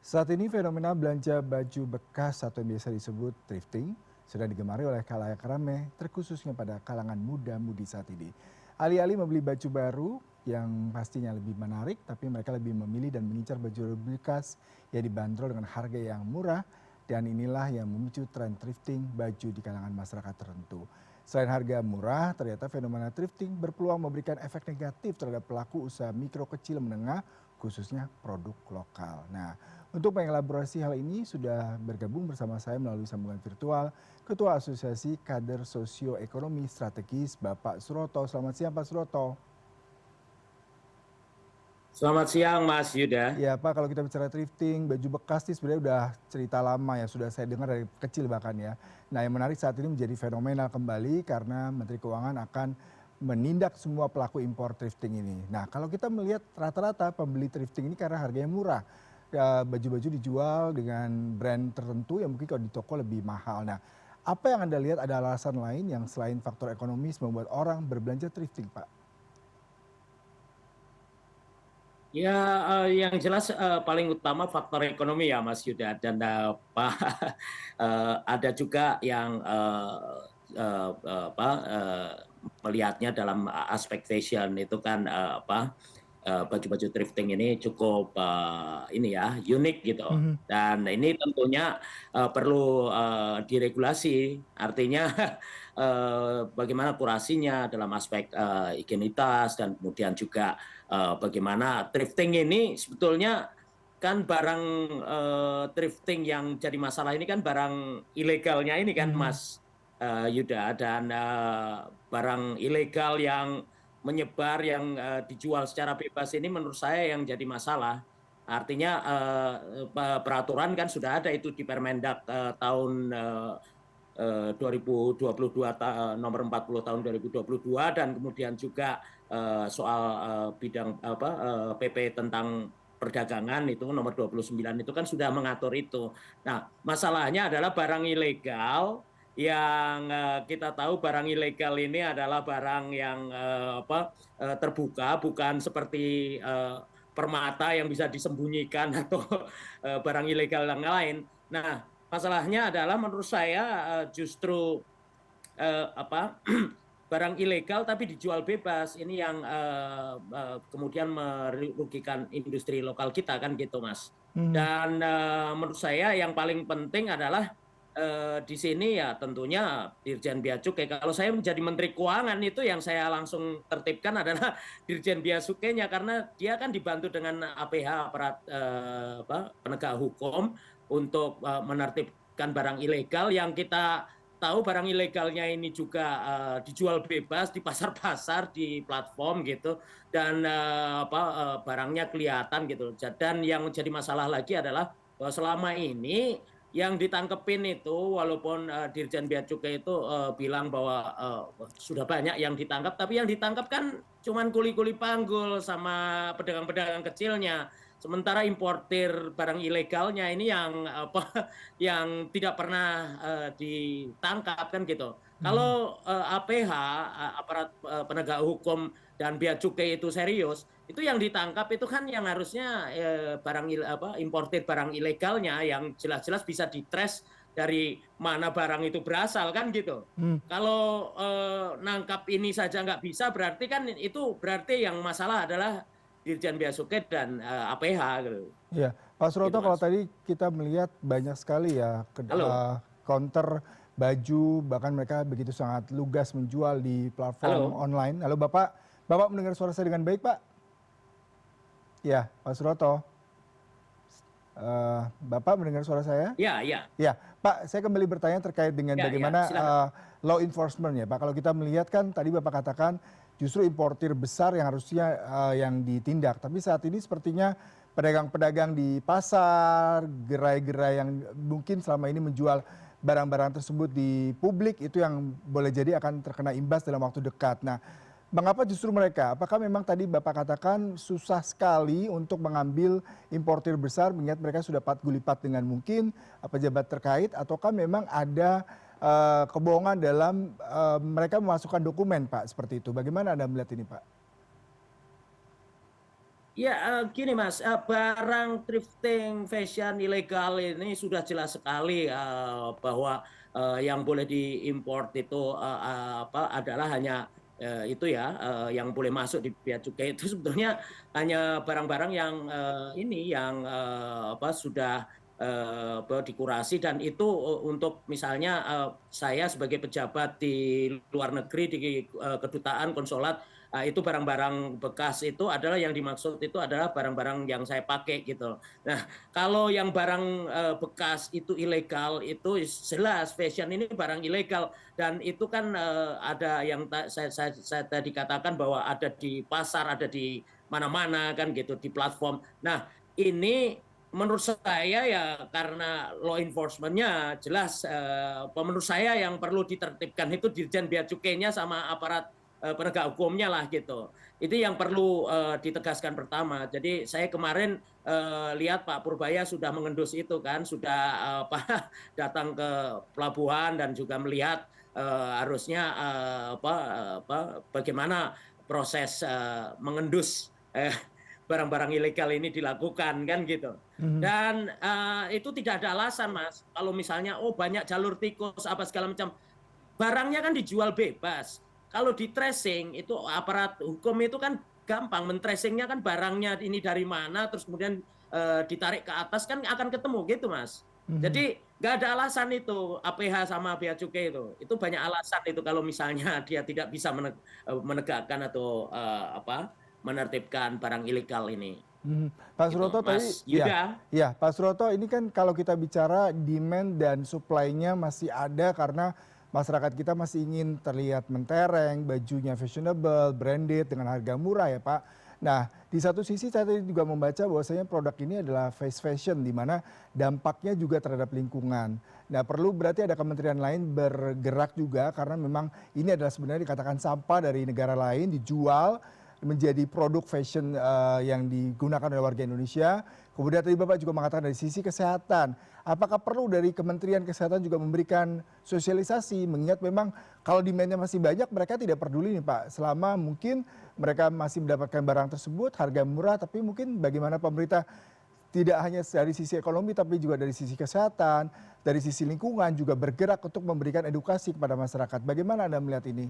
Saat ini fenomena belanja baju bekas atau yang biasa disebut thrifting sudah digemari oleh khalayak ramai, terkhususnya pada kalangan muda-mudi saat ini. Alih-alih membeli baju baru yang pastinya lebih menarik, tapi mereka lebih memilih dan mengincar baju bekas yang dibanderol dengan harga yang murah, dan inilah yang memicu tren thrifting baju di kalangan masyarakat tertentu. Selain harga murah, ternyata fenomena thrifting berpeluang memberikan efek negatif terhadap pelaku usaha mikro kecil menengah, khususnya produk lokal. Nah, untuk mengelaborasi hal ini sudah bergabung bersama saya melalui sambungan virtual Ketua Asosiasi Kader Sosioekonomi Strategis Bapak Suroto. Selamat siang Pak Suroto. Selamat siang Mas Yuda. Ya Pak, kalau kita bicara thrifting, baju bekas ini sebenarnya udah cerita lama ya, sudah saya dengar dari kecil bahkan ya. Nah yang menarik saat ini menjadi fenomenal kembali karena Menteri Keuangan akan menindak semua pelaku impor thrifting ini. Nah kalau kita melihat rata-rata pembeli thrifting ini karena harganya murah. Ya, baju-baju dijual dengan brand tertentu yang mungkin kalau di toko lebih mahal. Nah apa yang Anda lihat ada alasan lain yang selain faktor ekonomis membuat orang berbelanja thrifting Pak? Ya, yang jelas paling utama faktor ekonomi ya Mas Yuda dan ada juga yang melihatnya dalam aspek fashion itu kan baju-baju thrifting ini cukup ini ya unik gitu Mhm. dan ini tentunya perlu diregulasi artinya bagaimana kurasinya dalam aspek higienitas dan kemudian juga bagaimana thrifting ini sebetulnya kan barang thrifting yang jadi masalah ini kan barang ilegalnya ini kan Mhm. Mas Yuda dan barang ilegal yang menyebar yang dijual secara bebas ini menurut saya yang jadi masalah. Artinya peraturan kan sudah ada itu di Permendak tahun 2022 nomor 40 tahun 2022 dan kemudian juga soal bidang PP tentang perdagangan itu nomor 29 itu kan sudah mengatur itu. Nah, masalahnya adalah barang ilegal yang kita tahu barang ilegal ini adalah barang yang terbuka, bukan seperti permata yang bisa disembunyikan atau barang ilegal yang lain. Nah, masalahnya adalah menurut saya justru barang ilegal tapi dijual bebas ini yang kemudian merugikan industri lokal kita kan gitu Mas. Mhm. Dan menurut saya yang paling penting adalah di sini ya tentunya Dirjen Bea Cukai. Kalau saya menjadi Menteri Keuangan itu yang saya langsung tertibkan adalah Dirjen Bea Cukainya karena dia kan dibantu dengan APH aparat penegak hukum untuk menertibkan barang ilegal yang kita tahu barang ilegalnya ini juga dijual bebas di pasar-pasar di platform gitu dan barangnya kelihatan gitu dan yang jadi masalah lagi adalah bahwa selama ini yang ditangkepin itu walaupun Dirjen Bea Cukai itu bilang bahwa sudah banyak yang ditangkap tapi yang ditangkap kan cuman kuli-kuli panggul sama pedagang-pedagang kecilnya sementara importir barang ilegalnya ini yang yang tidak pernah ditangkap kan gitu. Mhm. Kalau APH aparat penegak hukum dan bea cukai itu serius, itu yang ditangkap itu kan yang harusnya importir barang ilegalnya yang jelas-jelas bisa ditrace dari mana barang itu berasal kan gitu. Mhm. Kalau nangkap ini saja nggak bisa berarti kan itu berarti yang masalah adalah Dirjen Bea Cukai dan APH gitu. Iya, Pak Gitu Suroto kalau Mas. tadi kita melihat banyak sekali ya Halo. counter baju bahkan mereka begitu sangat lugas menjual di platform Halo. online. Halo Bapak, Bapak mendengar suara saya dengan baik Pak? Ya, Pak Suroto. Bapak mendengar suara saya? Ya, ya. Ya, Pak, saya kembali bertanya terkait dengan Ya, ya, bagaimana silakan. law enforcement ya, Pak. Kalau kita melihat kan tadi Bapak katakan justru importir besar yang harusnya yang ditindak, tapi saat ini sepertinya pedagang-pedagang di pasar, gerai-gerai yang mungkin selama ini menjual barang-barang tersebut di publik itu yang boleh jadi akan terkena imbas dalam waktu dekat. Nah, mengapa justru mereka? Apakah memang tadi Bapak katakan susah sekali untuk mengambil importir besar mengingat mereka sudah gulipat dengan mungkin pejabat terkait ataukah memang ada kebohongan dalam mereka memasukkan dokumen Pak seperti itu. Bagaimana Anda melihat ini Pak? Ya, gini Mas, barang thrifting fashion ilegal ini sudah jelas sekali, bahwa, yang boleh diimport itu, apa, adalah hanya, itu ya, yang boleh masuk di bea cukai itu sebetulnya hanya barang-barang yang, ini, yang, apa, sudah, apa, dikurasi dan itu, untuk misalnya, saya sebagai pejabat di luar negeri, di, kedutaan, konsulat, itu barang-barang bekas itu adalah yang dimaksud itu adalah barang-barang yang saya pakai gitu. Nah, kalau yang barang, bekas itu ilegal itu jelas fashion ini barang ilegal dan itu kan, ada yang saya tadi katakan bahwa ada di pasar, ada di mana-mana kan gitu, di platform. Nah, ini menurut saya ya karena law enforcement-nya jelas, menurut saya yang perlu ditertibkan itu Dirjen Bea Cukainya sama aparat penegak hukumnya lah gitu. Itu yang perlu ditegaskan pertama. Jadi saya kemarin lihat Pak Purbaya sudah mengendus itu kan, sudah apa datang ke pelabuhan dan juga melihat harusnya bagaimana proses mengendus barang-barang ilegal ini dilakukan kan gitu. Mhm. Dan itu tidak ada alasan Mas. Kalau misalnya oh banyak jalur tikus apa segala macam, barangnya kan dijual bebas. Kalau di tracing itu aparat hukum itu kan gampang men-tracingnya kan barangnya ini dari mana terus kemudian ditarik ke atas kan akan ketemu gitu Mas. Mhm. Jadi nggak ada alasan itu APH sama bea cukai itu. Itu banyak alasan itu kalau misalnya dia tidak bisa menegakkan atau apa menertibkan barang ilegal ini. Mhm. Pak Gitu Suroto tadi Mas ya, Yuda. ya Pak Suroto ini kan kalau kita bicara demand dan supply-nya masih ada karena masyarakat kita masih ingin terlihat mentereng, bajunya fashionable, branded dengan harga murah ya Pak. Nah, di satu sisi saya tadi juga membaca bahwasanya produk ini adalah fast fashion di mana dampaknya juga terhadap lingkungan. Nah, perlu berarti ada kementerian lain bergerak juga karena memang ini adalah sebenarnya dikatakan sampah dari negara lain dijual menjadi produk fashion yang digunakan oleh warga Indonesia. Kemudian tadi Bapak juga mengatakan dari sisi kesehatan, apakah perlu dari Kementerian Kesehatan juga memberikan sosialisasi mengingat memang kalau demand-nya masih banyak mereka tidak peduli nih Pak, selama mungkin mereka masih mendapatkan barang tersebut harga murah tapi mungkin bagaimana pemerintah tidak hanya dari sisi ekonomi tapi juga dari sisi kesehatan, dari sisi lingkungan juga bergerak untuk memberikan edukasi kepada masyarakat. Bagaimana Anda melihat ini?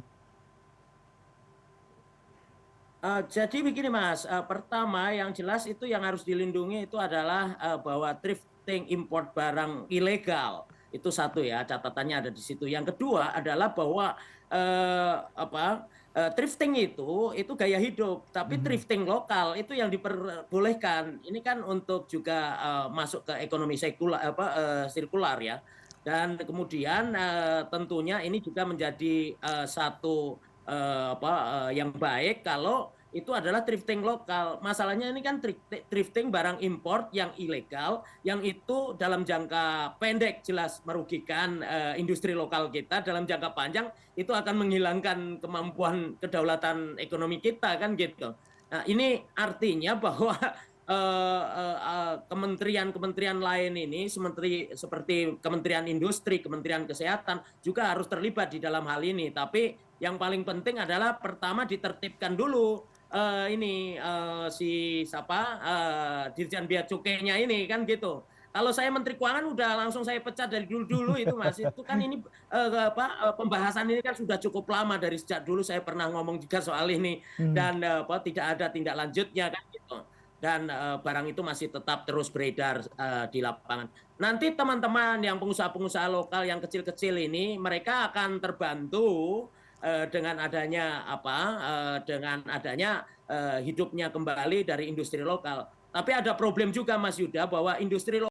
Jadi begini Mas, pertama yang jelas itu yang harus dilindungi itu adalah, bahwa thrifting import barang ilegal, itu satu ya, catatannya ada di situ. Yang kedua adalah bahwa, apa, thrifting itu gaya hidup, tapi Mhm. thrifting lokal itu yang diperbolehkan. Ini kan untuk juga, masuk ke ekonomi sirkular ya. Dan kemudian, tentunya ini juga menjadi, satu, yang baik kalau itu adalah thrifting lokal. Masalahnya ini kan thrifting barang import yang ilegal, yang itu dalam jangka pendek jelas merugikan industri lokal kita, dalam jangka panjang itu akan menghilangkan kemampuan kedaulatan ekonomi kita kan gitu. Nah, ini artinya bahwa kementerian-kementerian lain ini seperti Kementerian Industri, Kementerian Kesehatan juga harus terlibat di dalam hal ini. Tapi yang paling penting adalah pertama ditertibkan dulu ini si siapa Dirjen Bea Cukainya ini kan gitu. Kalau saya Menteri Keuangan udah langsung saya pecat dari dulu-dulu itu Mas. Itu kan ini pembahasan ini kan sudah cukup lama dari sejak dulu saya pernah ngomong juga soal ini Mhm. dan tidak ada tindak lanjutnya kan gitu. Dan barang itu masih tetap terus beredar di lapangan. Nanti teman-teman yang pengusaha-pengusaha lokal yang kecil-kecil ini mereka akan terbantu dengan adanya apa dengan adanya hidupnya kembali dari industri lokal. Tapi ada problem juga Mas Yuda bahwa industri